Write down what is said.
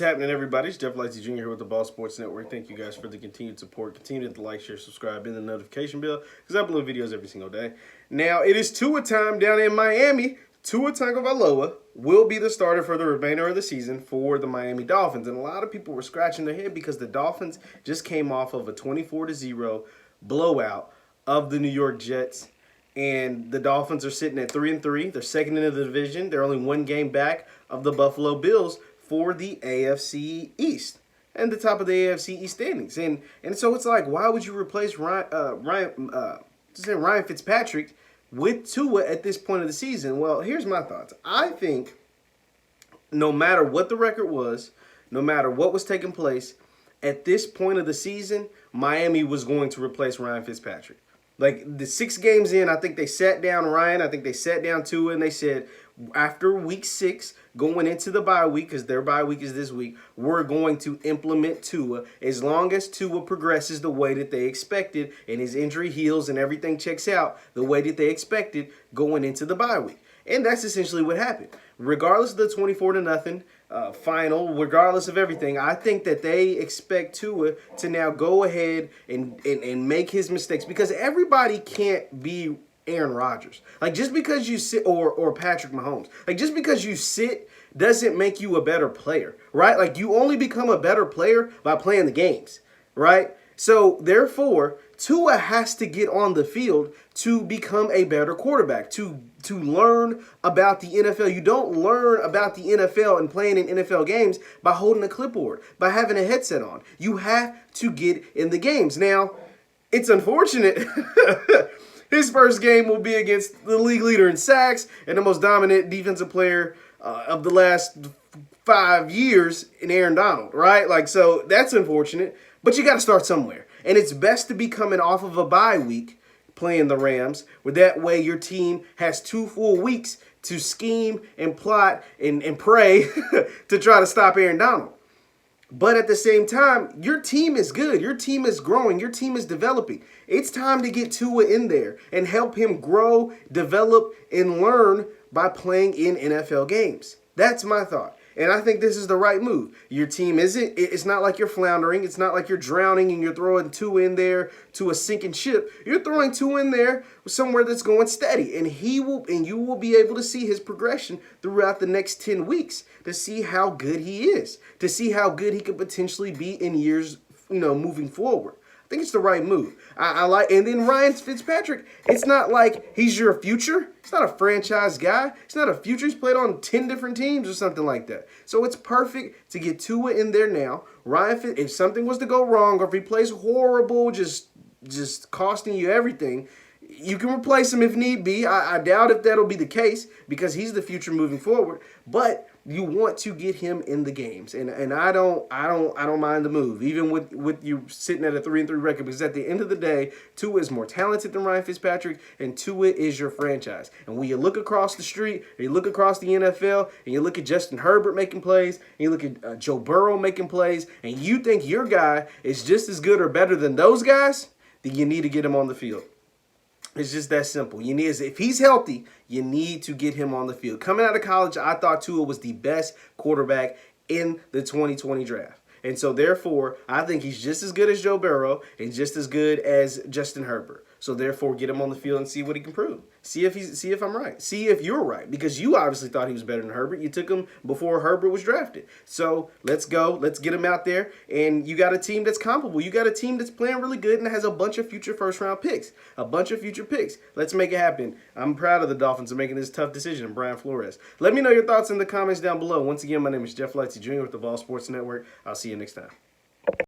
What's happening, everybody? It's Jeff Lightsy Jr. here with the Ball Sports Network. Thank you guys for the continued support. Continue to like, share, subscribe, and the notification bell because I upload videos every single day. Now, it is Tua time down in Miami. Tua Tagovailoa will be the starter for the remainder of the season for the Miami Dolphins. And a lot of people were scratching their head because the Dolphins just came off of a 24-0 blowout of the New York Jets. And the Dolphins are sitting at 3-3. They're second in the division. They're only one game back of the Buffalo Bills for the AFC East and the top of the AFC East standings. And so it's like, why would you replace Ryan Fitzpatrick with Tua at this point of the season? Well, here's my thoughts. I think no matter what the record was, no matter what was taking place, at this point of the season, Miami was going to replace Ryan Fitzpatrick. Like, the 6 games in, I think they sat down Ryan, I think they sat down Tua, and they said, after week 6, going into the bye week, because their bye week is this week, we're going to implement Tua as long as Tua progresses the way that they expected and his injury heals and everything checks out the way that they expected going into the bye week. And that's essentially what happened. Regardless of the 24-0 final, regardless of everything, I think that they expect Tua to now go ahead and make his mistakes, because everybody can't be Aaron Rodgers. Like, just because you sit, or Patrick Mahomes, like, just because you sit doesn't make you a better player, right? Like, you only become a better player by playing the games, right? So, therefore, Tua has to get on the field to become a better quarterback, to learn about the NFL. You don't learn about the NFL and playing in NFL games by holding a clipboard, by having a headset on. You have to get in the games. Now, it's unfortunate. His first game will be against the league leader in sacks and the most dominant defensive player of the last 5 years in Aaron Donald, right? Like, so that's unfortunate, but you got to start somewhere. And it's best to be coming off of a bye week playing the Rams, where that way your team has 2 full weeks to scheme and plot and pray to try to stop Aaron Donald. But at the same time, your team is good. Your team is growing. Your team is developing. It's time to get Tua in there and help him grow, develop, and learn by playing in NFL games. That's my thought. And I think this is the right move. Your team it's not like you're floundering. It's not like you're drowning and you're throwing Tua in there to a sinking ship. You're throwing Tua in there somewhere that's going steady. And you will be able to see his progression throughout the next 10 weeks to see how good he is, to see how good he could potentially be in years, moving forward. I think it's the right move. I like, and then Ryan Fitzpatrick, it's not like he's your future. He's not a franchise guy. He's not a future. He's played on 10 different teams or something like that. So it's perfect to get Tua in there now. If something was to go wrong, or if he plays horrible, just costing you everything, you can replace him if need be. I doubt if that'll be the case, because he's the future moving forward. But you want to get him in the games, and I don't mind the move, even with you sitting at a 3-3 record, because at the end of the day, Tua is more talented than Ryan Fitzpatrick, and Tua is your franchise. And when you look across the street, or you look across the NFL, and you look at Justin Herbert making plays, and you look at Joe Burrow making plays, and you think your guy is just as good or better than those guys, then you need to get him on the field. It's just that simple. If he's healthy, you need to get him on the field. Coming out of college, I thought Tua was the best quarterback in the 2020 draft. And so, therefore, I think he's just as good as Joe Burrow and just as good as Justin Herbert. So, therefore, get him on the field and see what he can prove. See if I'm right. See if you're right, because you obviously thought he was better than Herbert. You took him before Herbert was drafted. So, let's go. Let's get him out there. And you got a team that's comparable. You got a team that's playing really good and has a bunch of future first-round picks. A bunch of future picks. Let's make it happen. I'm proud of the Dolphins for making this tough decision, and Brian Flores. Let me know your thoughts in the comments down below. Once again, my name is Jeff Lightsy Jr. with the Ball Sports Network. I'll see you next time.